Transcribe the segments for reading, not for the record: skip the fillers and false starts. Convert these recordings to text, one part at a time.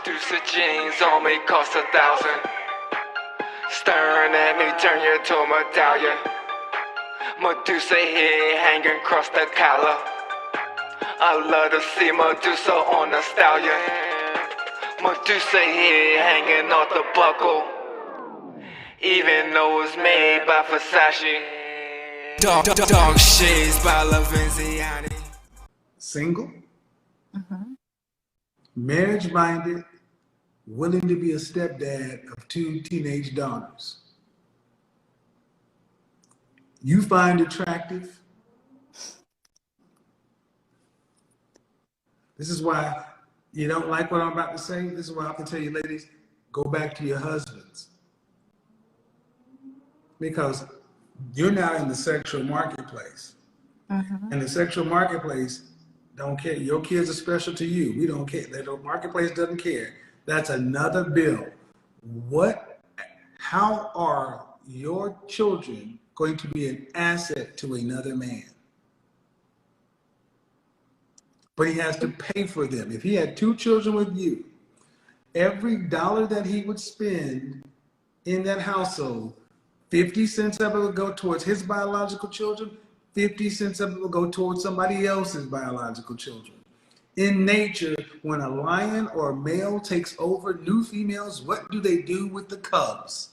Medusa jeans on me cost 1,000. Staring at me, turn you to a medallion. Medusa head hanging across the collar. I love to see Medusa on the stallion. Medusa head hanging off the buckle, even though it's made by Versace. Dog shades by Lavenziani. Single, marriage-minded, willing to be a stepdad of 2 teenage daughters. You find attractive. This is why you don't like what I'm about to say. This is why I can tell you, ladies, go back to your husbands. Because you're now in the sexual marketplace. And the sexual marketplace don't care. Your kids are special to you. We don't care. The marketplace doesn't care. That's another bill. How are your children going to be an asset to another man? But he has to pay for them. If he had 2 children with you, every dollar that he would spend in that household, 50 cents of it would go towards his biological children, 50 cents of it will go towards somebody else's biological children. In nature, when a lion or a male takes over new females, what do they do with the cubs?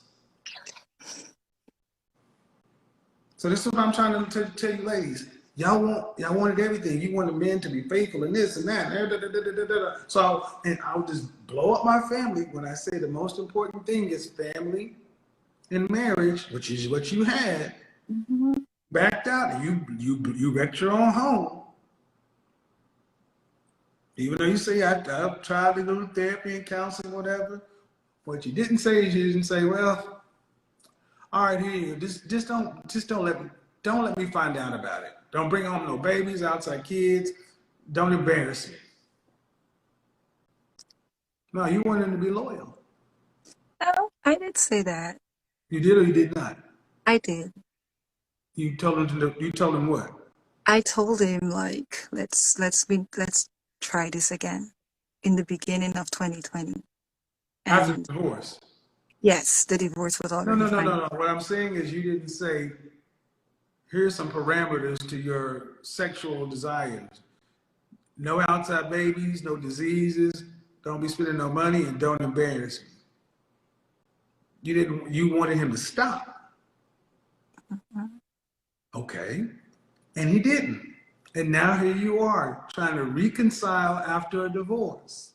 So this is what I'm trying to tell you, ladies. Y'all wanted everything. You wanted men to be faithful and this and that. So, and I'll just blow up my family when I say the most important thing is family and marriage, which is what you had. Backed out, and you wrecked your own home. Even though you say I've tried to do therapy and counseling, whatever, what you didn't say is you didn't say, well, all right, here you go. Don't let me find out about it. Don't bring home no babies, outside kids. Don't embarrass me. No, you want him to be loyal. No, I did say that. You did or you did not? I did. You told him what? I told him, like, let's try this again in the beginning of 2020. After the divorce? Yes, the divorce was already No. What I'm saying is you didn't say, here's some parameters to your sexual desires. No outside babies, no diseases, don't be spending no money, and don't embarrass me. You wanted him to stop. Okay. And he didn't. And now here you are trying to reconcile after a divorce.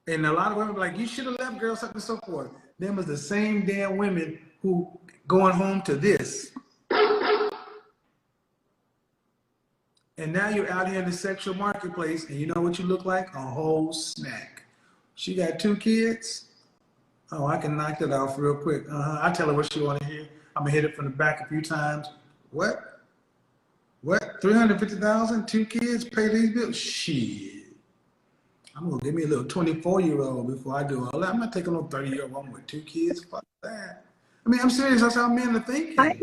And a lot of women are like, you should have left, girl, something and so forth. Them was the same damn women who going home to this. And now you're out here in the sexual marketplace, and you know what you look like? A whole snack. She got 2 kids. Oh, I can knock that off real quick. I tell her what she want to hear. I'm gonna hit it from the back a few times. What? 350,000? 2 kids? Pay these bills? Shit. I'm gonna give me a little 24-year-old before I do all that. I'm not taking no 30-year-old with 2 kids. Fuck that. I mean, I'm serious. That's how men are thinking. I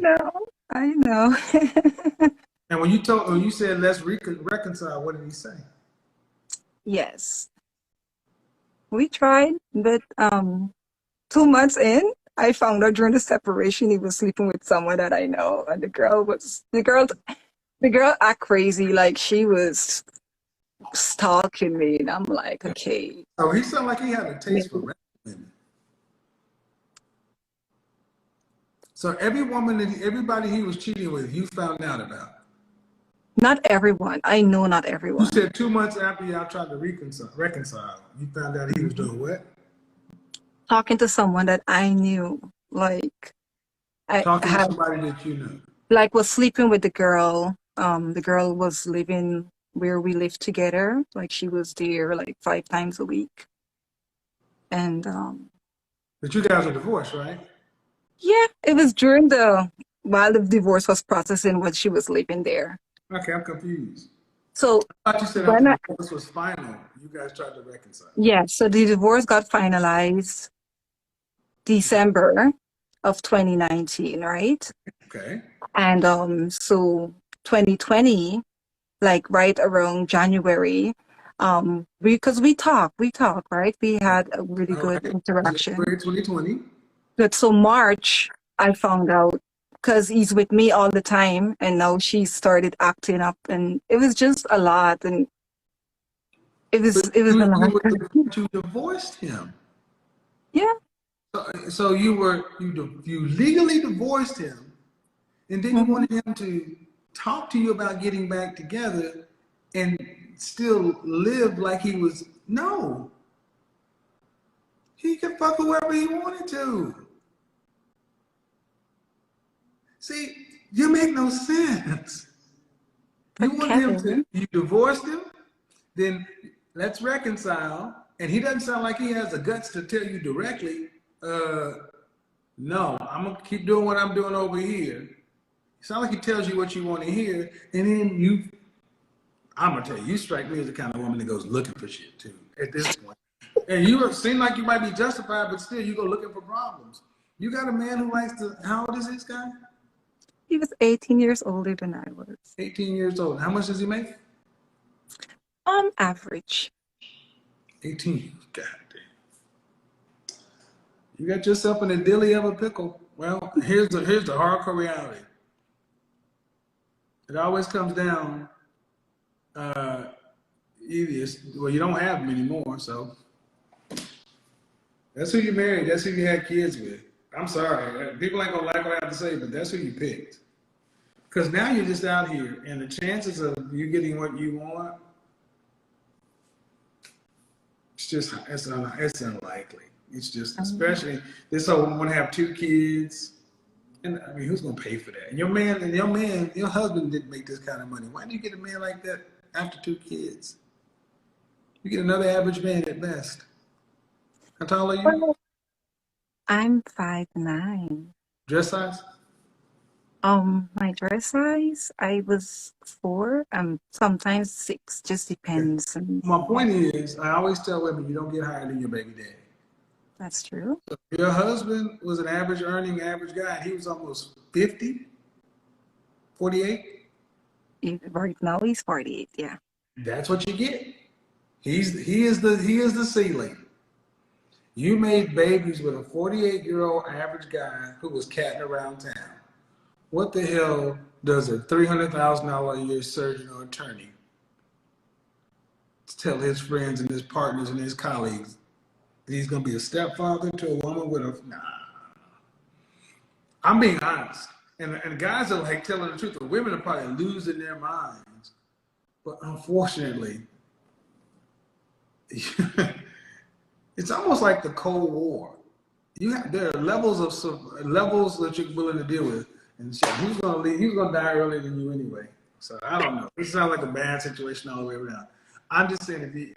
know. And when you said let's reconcile, what did he say? Yes. We tried, but 2 months in, I found out during the separation he was sleeping with someone that I know, and the girl act crazy, like she was stalking me, and I'm like, okay. Oh, he sounded like he had a taste for women. So everybody he was cheating with, you found out about. Not everyone. I know not everyone. You said 2 months after y'all tried to reconcile, you found out he was doing what? Talking to someone that I knew, like Talking to somebody that you knew. Like was sleeping with the girl. The girl was living where we lived together. Like she was there like 5 times a week. And But you guys are divorced, right? Yeah, it was while the divorce was processing when she was living there. Okay, I'm confused. So I thought you said after the divorce was final, you guys tried to reconcile. Yeah, so the divorce got finalized December of 2019, right? Okay. And so 2020, like right around January, Because we talk, right? We had a really All good right. interaction. January 2020. Good. So March, I found out because he's with me all the time, and now she started acting up, and it was just a lot, and But it was a you lot. were you divorced him. Yeah. So you legally divorced him, and then you Hmm. wanted him to talk to you about getting back together and still live like he was. No, he could fuck whoever he wanted to. See, you make no sense. You But want him to, Kevin, you divorced him, then let's reconcile. And he doesn't sound like he has the guts to tell you directly, no, I'm gonna keep doing what I'm doing over here. It sounds like he tells you what you want to hear, and then I'm gonna tell you, you strike me as the kind of woman that goes looking for shit too, at this point. And you seem like you might be justified, but still you go looking for problems. You got a man who likes to, how old is this guy? he was 18 years older than I was. 18 years old. How much does he make? Average. 18. God damn. You got yourself in a dilly of a pickle. Well, here's the hardcore reality. It always comes down, uh, well, you don't have them anymore, so that's who you married. That's who you had kids with. I'm sorry. People ain't gonna like what I have to say, but that's who you picked. Because now you're just out here, and the chances of you getting what you want, it's unlikely. It's just, especially this whole want to have two kids. And I mean, who's gonna pay for that? And your husband didn't make this kind of money. Why do you get a man like that after two kids? You get another average man at best. How tall are you? Well, I'm 5'9". Dress size? My dress size, I was 4, sometimes 6, just Okay. depends. And My point is, I always tell women you don't get higher than your baby daddy. that's true. So your husband was an average guy, and he was almost 50, 48. Right now he's 48, yeah. That's what you get. He is the ceiling. You made babies with a 48-year-old average guy who was catting around town. What the hell does a $300,000 a year surgeon or attorney tell his friends and his partners and his colleagues that he's going to be a stepfather to a woman with a, nah. I'm being honest. And guys are like telling the truth. The women are probably losing their minds. But unfortunately, it's almost like the Cold War. There are levels that you're willing to deal with, and shit, who's gonna leave? Who's gonna die earlier than you anyway? So I don't know. This sounds like a bad situation all the way around. I'm just saying,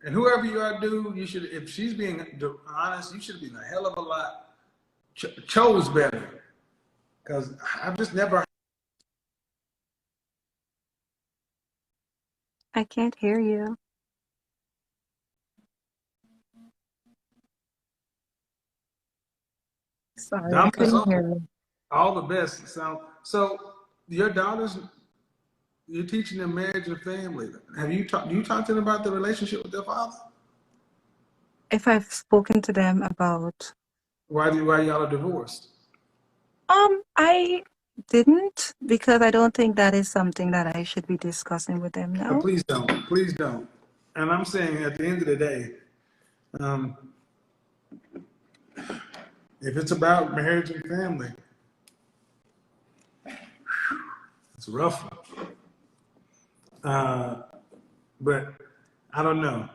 and whoever you are, dude, you should. If she's being honest, you should be a hell of a lot chose better, because I've just never. I can't hear you. Sorry, I Dominus couldn't hear Opus, you. all the best. So your daughters, you're teaching them marriage and family. Do you talk to them about the relationship with their father? If I've spoken to them about, Why y'all are divorced? I didn't, because I don't think that is something that I should be discussing with them But now. please don't. Please don't. And I'm saying at the end of the day, um, if it's about marriage and family, it's rough. But I don't know.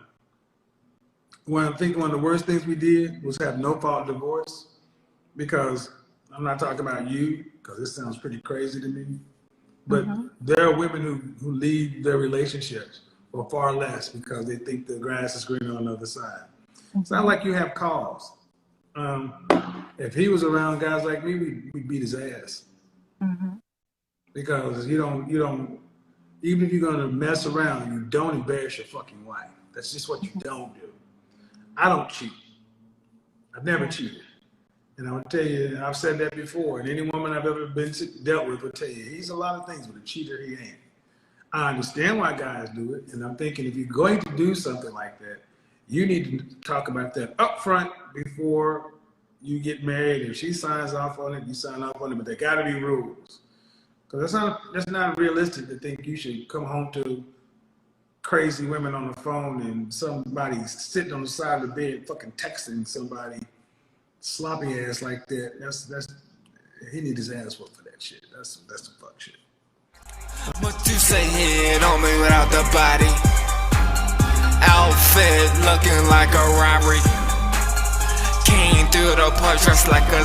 I think one of the worst things we did was have no fault divorce, because I'm not talking about you, because this sounds pretty crazy to me. But Mm-hmm. there are women who leave their relationships for far less because they think the grass is greener on the other side. It's not like you have cause. If he was around guys like me, we'd beat his ass. Mm-hmm. Because you don't, even if you're gonna mess around, you don't embarrass your fucking wife. That's just what you don't do. I don't cheat. I've never cheated. And I'll tell you, I've said that before, and any woman I've ever dealt with will tell you, he's a lot of things, but a cheater he ain't. I understand why guys do it, and I'm thinking if you're going to do something like that, you need to talk about that up front before you get married. If she signs off on it, you sign off on it, but there got to be rules. Because that's not realistic to think you should come home to crazy women on the phone and somebody sitting on the side of the bed fucking texting somebody sloppy ass like that. That's he need his ass whooped for that shit. That's the fuck shit. Medusa head on me without the body. Outfit looking like a robbery. Came through the park dressed like a